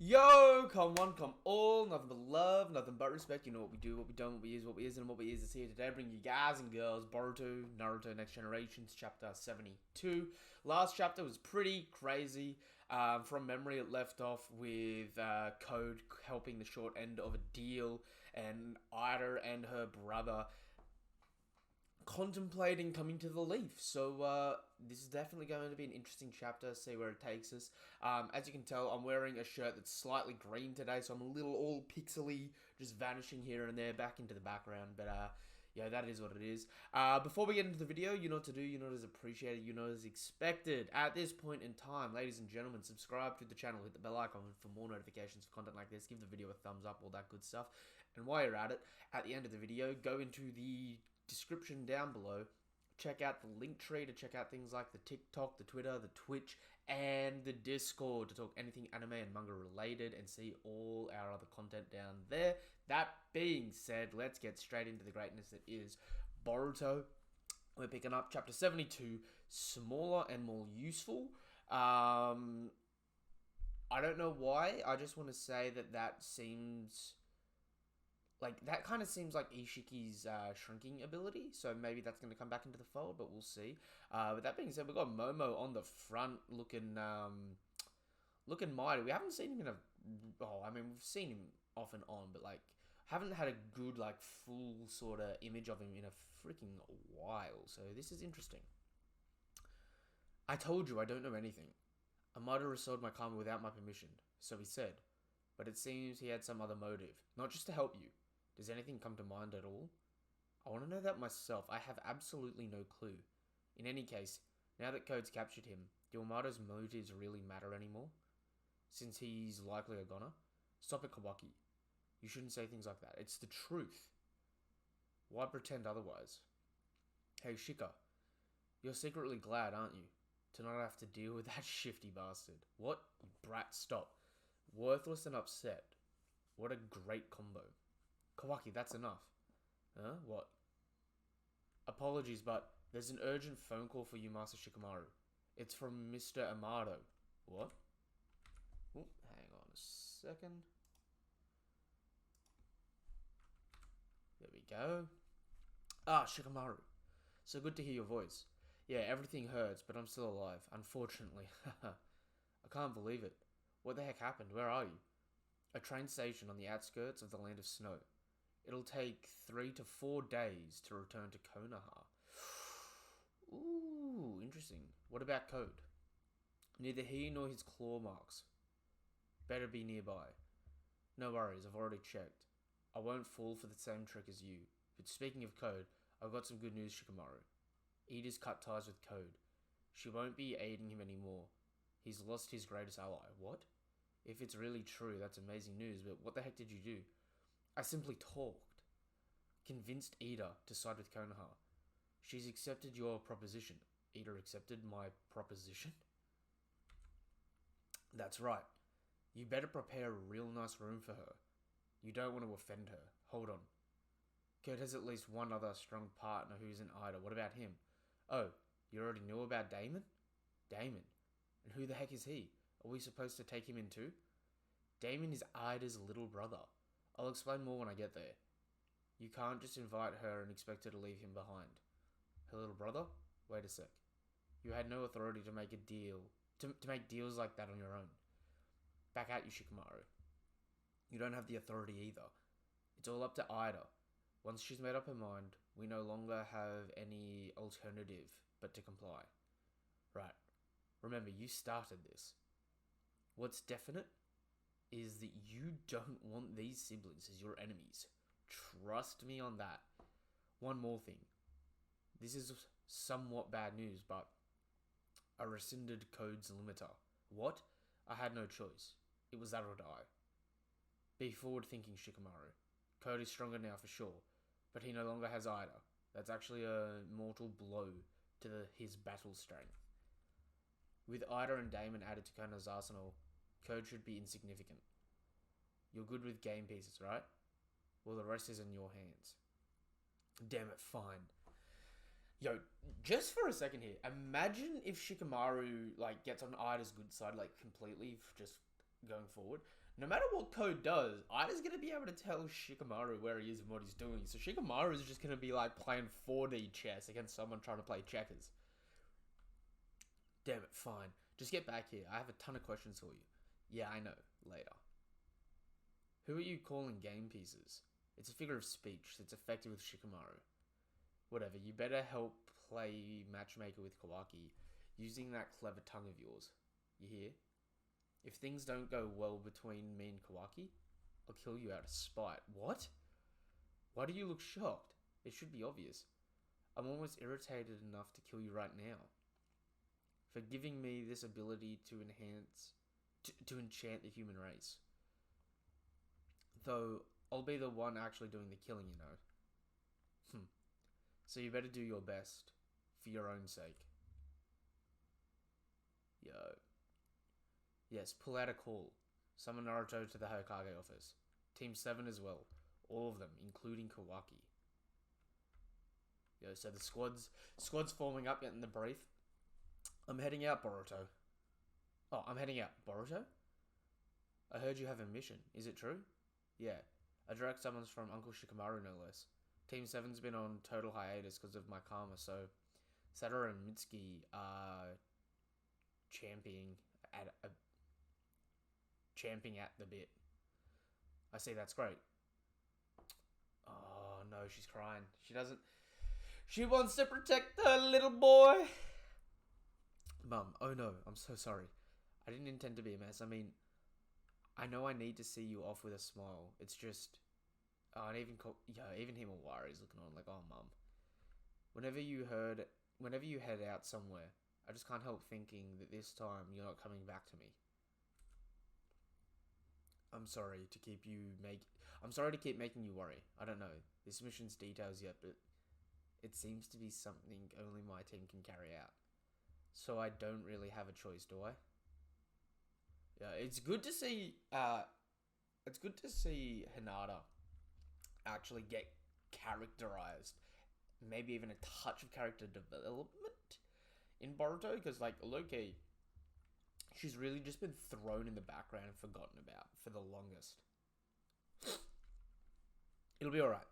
Yo, come one, come all, nothing but love, nothing but respect. You know what we do, what we don't, what we is, what we isn't, and what we is here today. Bring you guys and girls Boruto, Naruto Next Generations, chapter 72. Last chapter was pretty crazy. From memory, it left off with Code helping the short end of a deal, and Ida and her brother contemplating coming to the Leaf. So this is definitely going to be an interesting chapter, see where it takes us. As you can tell, I'm wearing a shirt that's slightly green today, so I'm a little all pixely, just vanishing here and there back into the background. But yeah, that is what it is. Before we get into the video, you know what to do, you know what is appreciated, you know what is expected. At this point in time, ladies and gentlemen, subscribe to the channel, hit the bell icon for more notifications for content like this, give the video a thumbs up, all that good stuff. And while you're at it, at the end of the video, go into the description down below, check out the link tree to check out things like the TikTok, the Twitter, the Twitch, and the Discord to talk anything anime and manga related and see all our other content down there. That being said, let's get straight into the greatness that is Boruto. We're picking up chapter 72, smaller and more useful. I don't know why, I just want to say that seems... that kind of seems like Ishiki's shrinking ability, so maybe that's going to come back into the fold, but we'll see. With that being said, we've got Momo on the front looking mighty. We haven't seen him in a... Oh, I mean, we've seen him off and on, but, haven't had a good, full sort of image of him in a freaking while, so this is interesting. I told you I don't know anything. I might have restored my karma without my permission, so he said, but it seems he had some other motive, not just to help you. Does anything come to mind at all? I want to know that myself. I have absolutely no clue. In any case, now that Code's captured him, do Amato's motives really matter anymore? Since he's likely a goner? Stop it, Kawaki. You shouldn't say things like that. It's the truth. Why pretend otherwise? Hey, Shika. You're secretly glad, aren't you? To not have to deal with that shifty bastard. What? You brat, stop. Worthless and upset. What a great combo. Kawaki, that's enough. Huh? What? Apologies, but there's an urgent phone call for you, Master Shikamaru. It's from Mr. Amato. What? Ooh, hang on a second. There we go. Ah, Shikamaru. So good to hear your voice. Yeah, everything hurts, but I'm still alive. Unfortunately. I can't believe it. What the heck happened? Where are you? A train station on the outskirts of the Land of Snow. It'll take 3 to 4 days to return to Konoha. Ooh, interesting. What about Code? Neither he nor his claw marks. Better be nearby. No worries, I've already checked. I won't fall for the same trick as you. But speaking of Code, I've got some good news, Shikamaru. Ida's cut ties with Code. She won't be aiding him anymore. He's lost his greatest ally. What? If it's really true, that's amazing news, but what the heck did you do? I simply talked. Convinced Ida to side with Konoha. She's accepted your proposition. Ida accepted my proposition? That's right. You better prepare a real nice room for her. You don't want to offend her. Hold on. Kurt has at least one other strong partner who isn't Ida. What about him? Oh, you already knew about Damon? Damon? And who the heck is he? Are we supposed to take him in too? Damon is Ida's little brother. I'll explain more when I get there. You can't just invite her and expect her to leave him behind. Her little brother? Wait a sec. You had no authority to make a deal, to make deals like that on your own. Back at you, Shikamaru. You don't have the authority either. It's all up to Ida. Once she's made up her mind, we no longer have any alternative but to comply. Right. Remember, you started this. What's definite is that you don't want these siblings as your enemies. Trust me on that. One more thing. This is somewhat bad news, but I rescinded Code's limiter. What? I had no choice. It was that or die. Be forward-thinking, Shikamaru. Code is stronger now for sure, but he no longer has Ida. That's actually a mortal blow to his battle strength. With Ida and Damon added to Konoha's arsenal, Code should be insignificant. You're good with game pieces, right? Well, the rest is in your hands. Damn it, fine. Yo, just for a second here, imagine if Shikamaru, gets on Ida's good side, completely, just going forward. No matter what Code does, Ida's going to be able to tell Shikamaru where he is and what he's doing. So Shikamaru is just going to be like playing 4D chess against someone trying to play checkers. Damn it, fine. Just get back here. I have a ton of questions for you. Yeah, I know. Later. Who are you calling game pieces? It's a figure of speech that's effective with Shikamaru. Whatever, you better help play matchmaker with Kawaki using that clever tongue of yours. You hear? If things don't go well between me and Kawaki, I'll kill you out of spite. What? Why do you look shocked? It should be obvious. I'm almost irritated enough to kill you right now. For giving me this ability to enchant the human race. Though, I'll be the one actually doing the killing, you know. So you better do your best. For your own sake. Yo. Yes, pull out a call. Summon Naruto to the Hokage office. Team 7 as well. All of them, including Kawaki. Yo, so the squad's forming up, getting the brief. I'm heading out, Boruto. Oh, I'm heading out. Boruto? I heard you have a mission. Is it true? Yeah. A direct summons from Uncle Shikamaru, no less. Team 7's been on total hiatus because of my karma, so Satoru and Mitsuki are champing at the bit. I see, that's great. Oh no, she's crying. She wants to protect her little boy. Mum, oh no, I'm so sorry. I didn't intend to be a mess. I mean, I know I need to see you off with a smile. It's just, and even Himawari's looking on like, oh mum. Whenever you head out somewhere, I just can't help thinking that this time you're not coming back to me. I'm sorry to keep making you worry. I don't know this mission's details yet, but it seems to be something only my team can carry out. So I don't really have a choice, do I? Yeah, it's good to see. Hinata actually get characterized. Maybe even a touch of character development in Boruto, because like low-key, she's really just been thrown in the background and forgotten about for the longest. It'll be alright.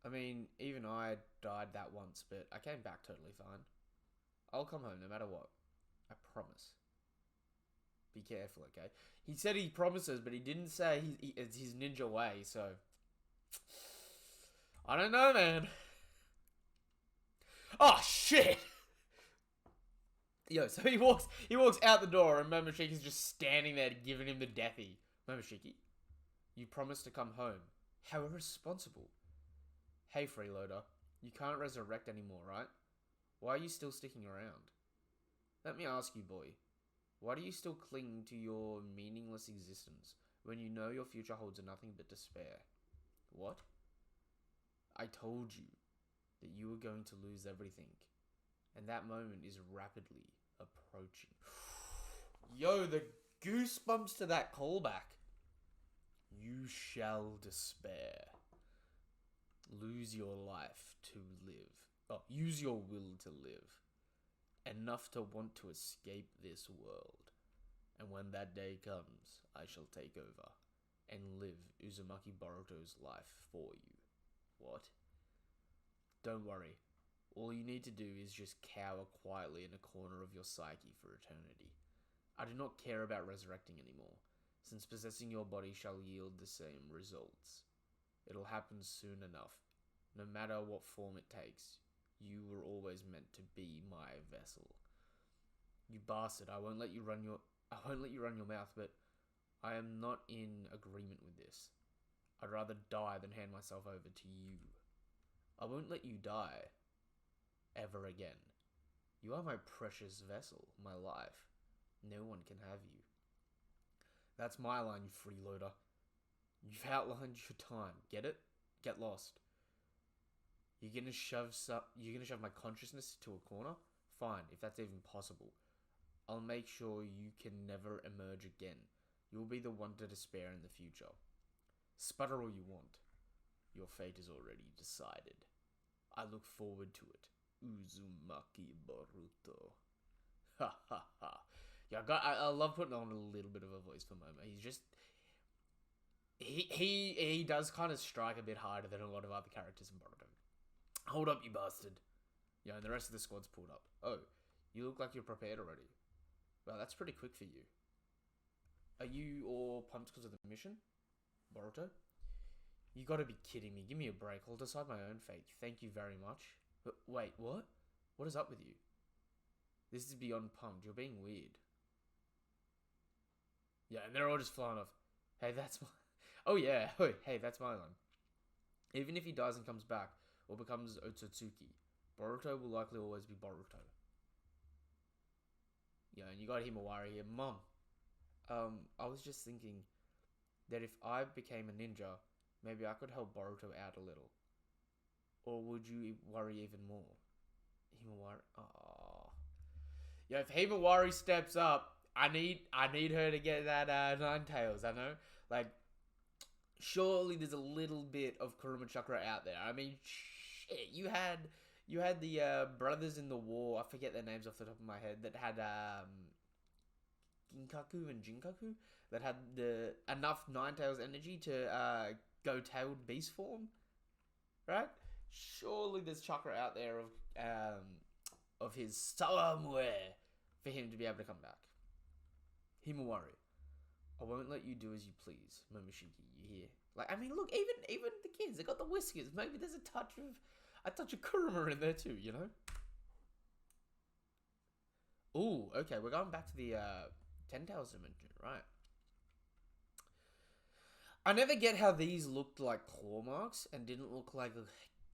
I mean, even I died that once, but I came back totally fine. I'll come home no matter what. I promise. Be careful, okay? He said he promises, but he didn't say it's his ninja way, so... I don't know, man. Oh, shit! Yo, so he walks out the door, and Momoshiki's just standing there giving him the deathy. Momoshiki, you promised to come home. How irresponsible. Hey, freeloader, you can't resurrect anymore, right? Why are you still sticking around? Let me ask you, boy. Why do you still cling to your meaningless existence when you know your future holds nothing but despair? What? I told you that you were going to lose everything, and that moment is rapidly approaching. Yo, the goosebumps to that callback. You shall despair. Lose your life to live. Oh, use your will to live. Enough to want to escape this world. And when that day comes, I shall take over and live Uzumaki Boruto's life for you. What? Don't worry. All you need to do is just cower quietly in a corner of your psyche for eternity. I do not care about resurrecting anymore, since possessing your body shall yield the same results. It'll happen soon enough. No matter what form it takes, you were always meant to be my vessel. You bastard, I won't let you run your mouth, but I am not in agreement with this. I'd rather die than hand myself over to you. I won't let you die. Ever again. You are my precious vessel, my life. No one can have you. That's my line, you freeloader. You've outlined your time. Get it? Get lost. You're gonna shove my consciousness to a corner? Fine, if that's even possible. I'll make sure you can never emerge again. You'll be the one to despair in the future. Sputter all you want. Your fate is already decided. I look forward to it. Uzumaki Boruto. Ha ha ha. Yeah, I love putting on a little bit of a voice for Momo. He's just he does kind of strike a bit harder than a lot of other characters in Boruto. Hold up, you bastard. Yeah, and the rest of the squad's pulled up. Oh, you look like you're prepared already. Well, that's pretty quick for you. Are you all pumped because of the mission, Boruto? You gotta be kidding me. Give me a break. I'll decide my own fate. Thank you very much. But wait, what? What is up with you? This is beyond pumped. You're being weird. Yeah, and they're all just flying off. Hey, that's my... Oh, yeah. Hey, that's my line. Even if he dies and comes back, or becomes Otsutsuki, Boruto will likely always be Boruto. Yeah, and you got Himawari here. Mom, I was just thinking that if I became a ninja, maybe I could help Boruto out a little. Or would you worry even more? Himawari... Aww. Yeah, if Himawari steps up, I need her to get that Nine Tails, I know. Like, surely there's a little bit of Kuruma Chakra out there. I mean, shit, you had the brothers in the war, I forget their names off the top of my head, that had Ginkaku and Jinkaku, that had the enough Nine Tails energy to go tailed beast form, right? Surely there's chakra out there of his somewhere for him to be able to come back. Himawari, I won't let you do as you please, Momoshiki. You hear? Like, I mean, look, even the kids, they got the whiskers. Maybe there's a touch of Kuruma in there too, you know? Ooh, okay, we're going back to the Ten Tails dimension, right? I never get how these looked like claw marks and didn't look like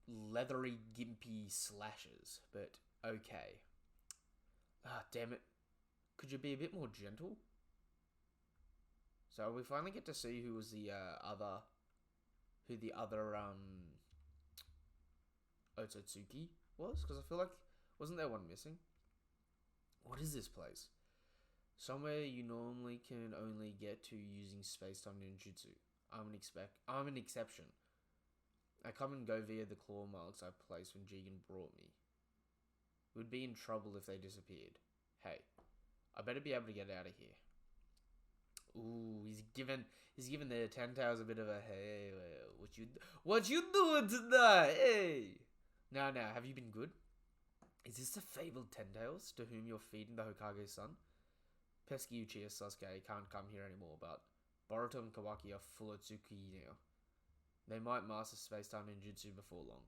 leathery, gimpy slashes, but okay. Ah, damn it. Could you be a bit more gentle? So we finally get to see who the other Otsutsuki was, because I feel like, wasn't there one missing? What is this place? Somewhere you normally can only get to using space-time ninjutsu. I'm an exception. I come and go via the claw marks I placed when Jigen brought me. We'd be in trouble if they disappeared. Hey, I better be able to get out of here. Ooh, he's given the Ten Tails a bit of a hey, what you doing tonight? Hey. Now, have you been good? Is this the fabled Ten Tails to whom you're feeding the Hokage's son? Pesky Uchiha Sasuke can't come here anymore, but Boruto and Kawaki are full of Tsuki now. They might master space-time ninjutsu before long.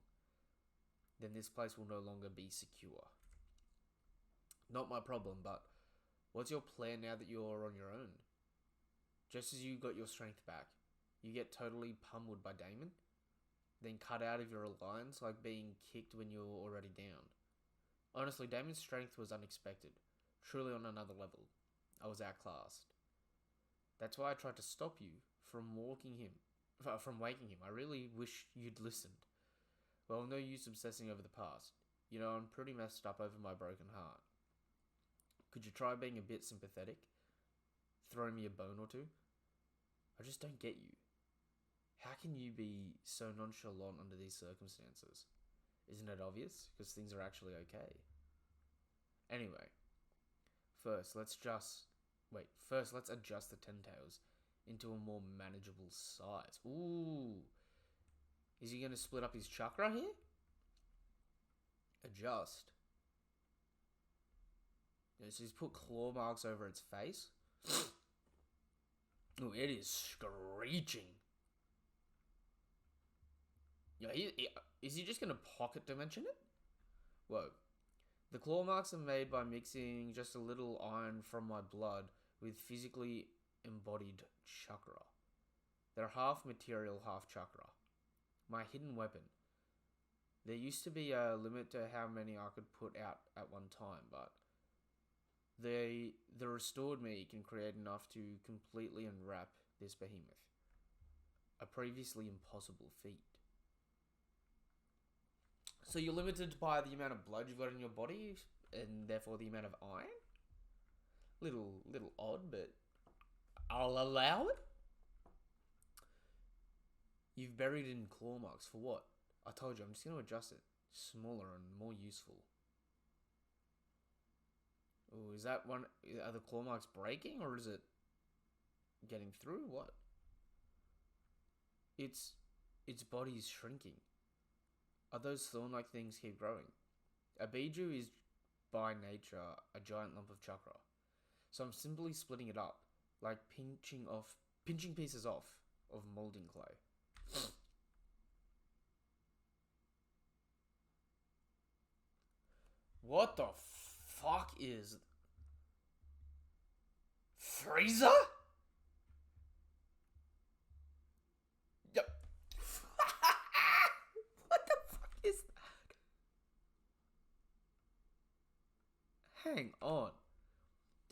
Then this place will no longer be secure. Not my problem, but what's your plan now that you're on your own? Just as you got your strength back, you get totally pummeled by Damon? Then cut out of your alliance like being kicked when you're already down. Honestly, Damon's strength was unexpected. Truly on another level. I was outclassed. That's why I tried to stop you from waking him. I really wish you'd listened. Well, no use obsessing over the past. You know, I'm pretty messed up over my broken heart. Could you try being a bit sympathetic? Throw me a bone or two? I just don't get you. How can you be so nonchalant under these circumstances? Isn't it obvious? Because things are actually okay. Anyway, first let's adjust the Ten Tails into a more manageable size. Ooh. Is he going to split up his chakra here? Adjust. Yeah, so he's put claw marks over its face. Oh, it is screeching. Yeah, is he just going to pocket dimension it? Whoa. The claw marks are made by mixing just a little iron from my blood with physically embodied chakra. They're half material, half chakra. My hidden weapon. There used to be a limit to how many I could put out at one time, but the restored me can create enough to completely unwrap this behemoth. A previously impossible feat. So you're limited by the amount of blood you've got in your body, and therefore the amount of iron? Little odd, but I'll allow it. You've buried it in claw marks for what? I told you, I'm just going to adjust it. Smaller and more useful. Oh, is that one? Are the claw marks breaking or is it getting through? What? Its body is shrinking. Are those thorn-like things keep growing? A Biju is by nature a giant lump of chakra. So I'm simply splitting it up, like pinching pieces off of molding clay. What the fuck is Freezer? Yep. What the fuck is that? Hang on.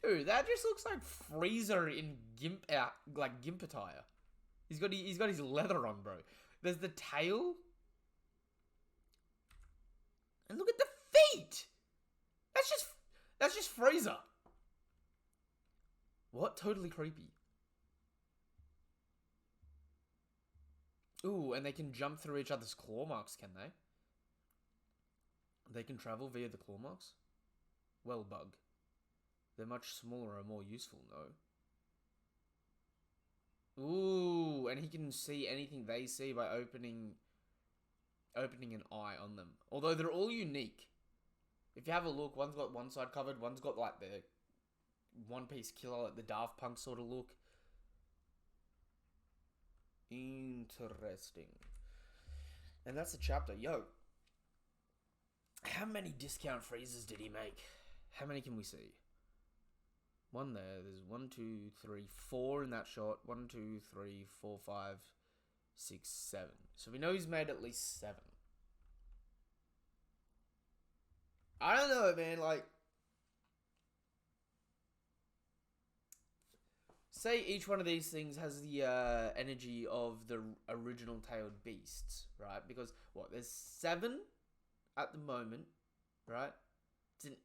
Dude, that just looks like Freezer in gimp attire. He's got his leather on, bro. There's the tail. And look at the feet. That's just Freezer. What? Totally creepy. Ooh, and they can jump through each other's claw marks, can they? They can travel via the claw marks? Well, bug. They're much smaller and more useful, no? Ooh, and he can see anything they see by opening an eye on them. Although they're all unique. If you have a look, one's got one side covered, one's got like the One Piece killer, like the Daft Punk sort of look. Interesting. And that's the chapter. Yo, how many discount freezers did he make? How many can we see? One there. There's 1, 2, 3, 4 in that shot. 1, 2, 3, 4, 5, 6, 7. So we know he's made at least 7. I don't know, man. Like, say each one of these things has the energy of the original tailed beasts, right? Because what? There's 7 at the moment, right? It's an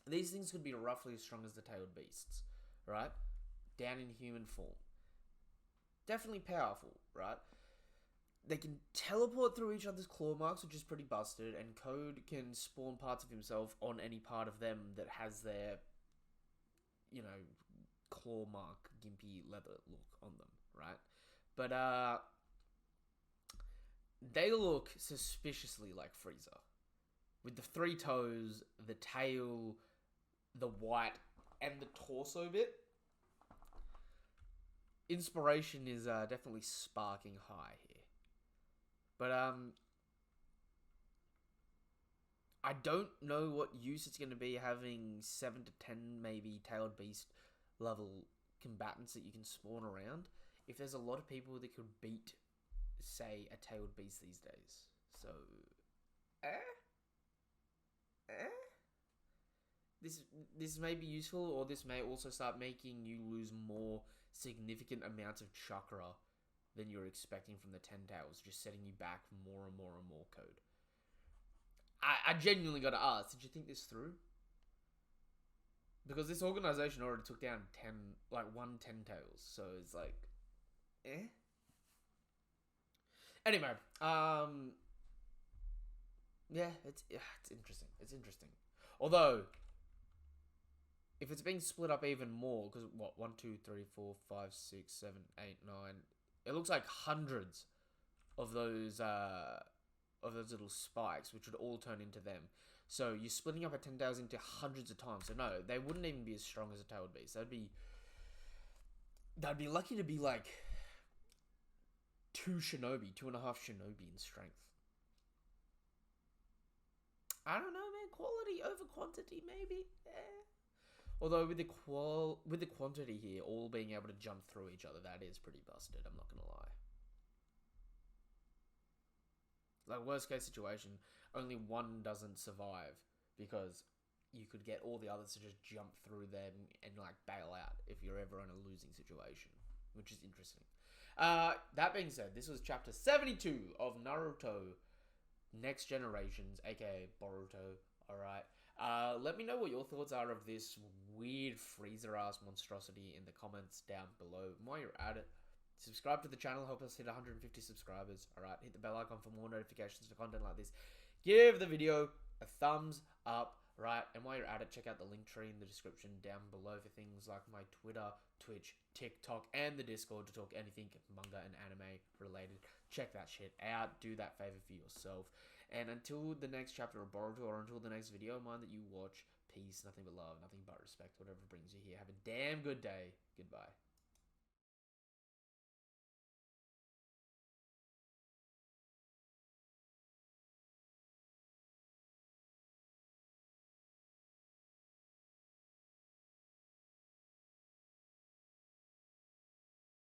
These things could be roughly as strong as the tailed beasts, right? Down in human form. Definitely powerful, right? They can teleport through each other's claw marks, which is pretty busted, and Code can spawn parts of himself on any part of them that has their, claw mark, gimpy leather look on them, right? But, they look suspiciously like Freezer. With the 3 toes, the tail, the white, and the torso bit. Inspiration is definitely sparking high here. But, I don't know what use it's going to be having 7 to 10 maybe tailed beast level combatants that you can spawn around. If there's a lot of people that could beat, say, a tailed beast these days. So, This may be useful, or this may also start making you lose more significant amounts of chakra than you're expecting from the 10 tails, just setting you back more and more and more, Code. I genuinely gotta ask, did you think this through? Because this organization already took down 10 tails, so it's like, Anyway, yeah, it's interesting. It's interesting. Although, if it's being split up even more, because what, 1, 2, 3, 4, 5, 6, 7, 8, 9, it looks like hundreds of those little spikes, which would all turn into them. So you're splitting up a 10,000 into hundreds of times. So no, they wouldn't even be as strong as a tailed beast. They'd be lucky to be like 2.5 shinobi in strength. I don't know, man. Quality over quantity, maybe. Although with the quantity here, all being able to jump through each other, that is pretty busted. I'm not gonna lie. Like, worst case situation, only one doesn't survive because you could get all the others to just jump through them and like bail out if you're ever in a losing situation, which is interesting. That being said, this was chapter 72 of Naruto Next Generations, aka Boruto. Alright. Let me know what your thoughts are of this weird freezer-ass monstrosity in the comments down below. And while you're at it, subscribe to the channel, help us hit 150 subscribers. Alright, hit the bell icon for more notifications for content like this. give the video a thumbs up, right? And while you're at it, check out the link tree in the description down below for things like my Twitter, Twitch, TikTok, and the Discord to talk anything manga and anime related. Check that shit out. Do that favor for yourself. And until the next chapter of Boruto, or until the next video of mine that you watch, peace, nothing but love, nothing but respect, whatever brings you here. Have a damn good day. Goodbye.